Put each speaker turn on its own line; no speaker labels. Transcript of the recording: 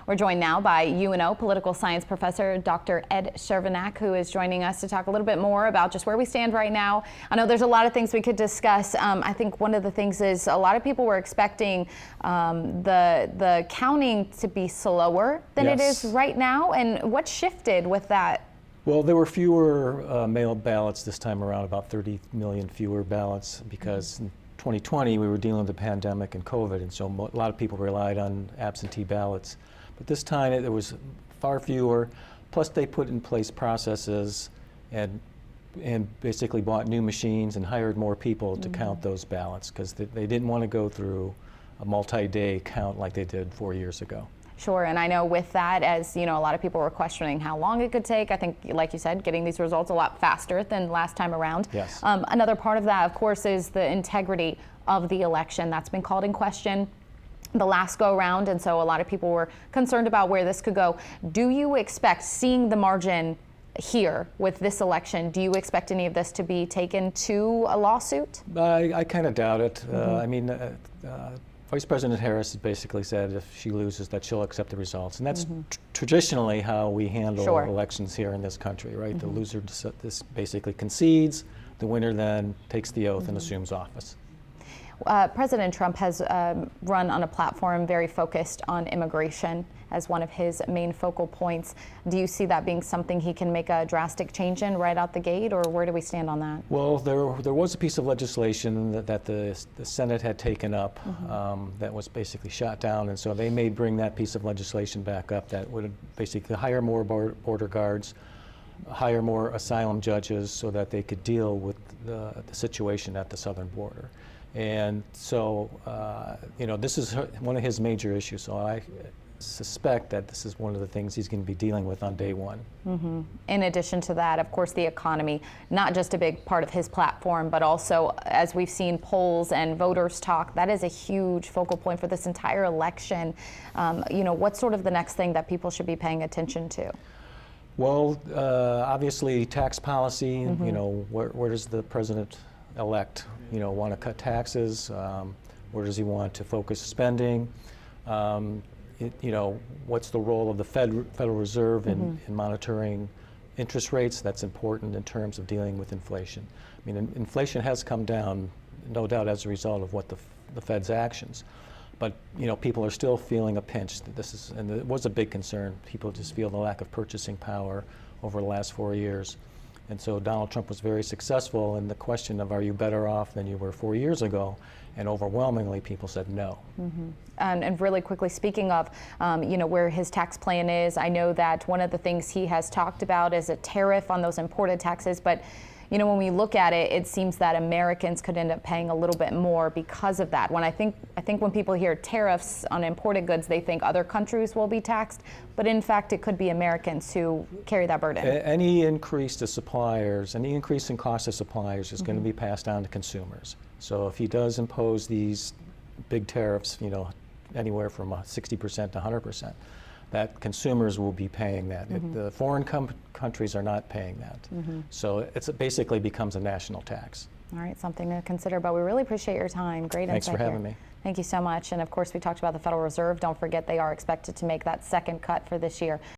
We're joined now by UNO political science professor Dr. Ed Chervenak, who is joining us to talk a little bit more about just where we stand right now. I know there's a lot of things we could discuss. I think one of the things is a lot of people were expecting the counting to be slower than it is right now. And what shifted with that?
Well, there were fewer mail ballots this time around, about 30 million fewer ballots, because in 2020 we were dealing with the pandemic and COVID, and so a lot of people relied on absentee ballots. But this time there was far fewer, plus they put in place processes and basically bought new machines and hired more people to count those ballots, because they didn't want to go through a multi-day count like they did 4 years ago.
Sure, and I know with that, as you know, a lot of people were questioning how long it could take. I think, like you said, getting these results a lot faster than last time around.
Yes.
Another part of that, of course, is the integrity of the election. That's been called in question the last go round, and so a lot of people were concerned about where this could go. Do you expect, seeing the margin here with this election, do you expect any of this to be taken to a lawsuit?
I kind of doubt it. I mean, Vice President Harris basically said if she loses that she'll accept the results, and that's traditionally how we handle elections here in this country, right? The loser this basically concedes, the winner then takes the oath and assumes office.
President Trump has run on a platform very focused on immigration as one of his main focal points. Do you see that being something he can make a drastic change in right out the gate, or where do we stand on that?
Well, there was a piece of legislation that the Senate had taken up that was basically shot down, and so they may bring that piece of legislation back up that would basically hire more border guards, hire more asylum judges so that they could deal with the situation at the southern border. And so, you know, this is one of his major issues, so I suspect that this is one of the things he's going to be dealing with on day one. In addition to that, of course, the economy, not just a big part of his platform, but also, as we've seen polls and voters talk, that is a huge focal point for this entire election. You know, what's sort of the next thing that people should be paying attention to? Well, obviously, tax policy. You know, where does the president-elect, you know, want to cut taxes? Where does he want to focus spending? You know, what's the role of the Federal Reserve in monitoring interest rates? That's important in terms of dealing with inflation. I mean, inflation has come down, no doubt, as a result of what the Fed's actions. But, you know, people are still feeling a pinch. And it was a big concern. People just feel the lack of purchasing power over the last 4 years. And so Donald Trump was very successful in the question of, are you better off than you were 4 years ago? And overwhelmingly, people said no. And really quickly, speaking of, you know, where his tax plan is, I know that one of the things he has talked about is a tariff on those imported taxes. But, you know, when we look at it, it seems that Americans could end up paying a little bit more because of that. I think when people hear tariffs on imported goods, they think other countries will be taxed. But in fact, it could be Americans who carry that burden. Any increase to suppliers, any increase in cost to suppliers is going to be passed on to consumers. So if he does impose these big tariffs, you know, anywhere from 60% to 100%, that consumers will be paying that. The foreign countries are not paying that. So it basically becomes a national tax. All right, something to consider, but we really appreciate your time. Great insight. Thanks for having me. Thank you so much. And of course, we talked about the Federal Reserve. Don't forget, they are expected to make that second cut for this year.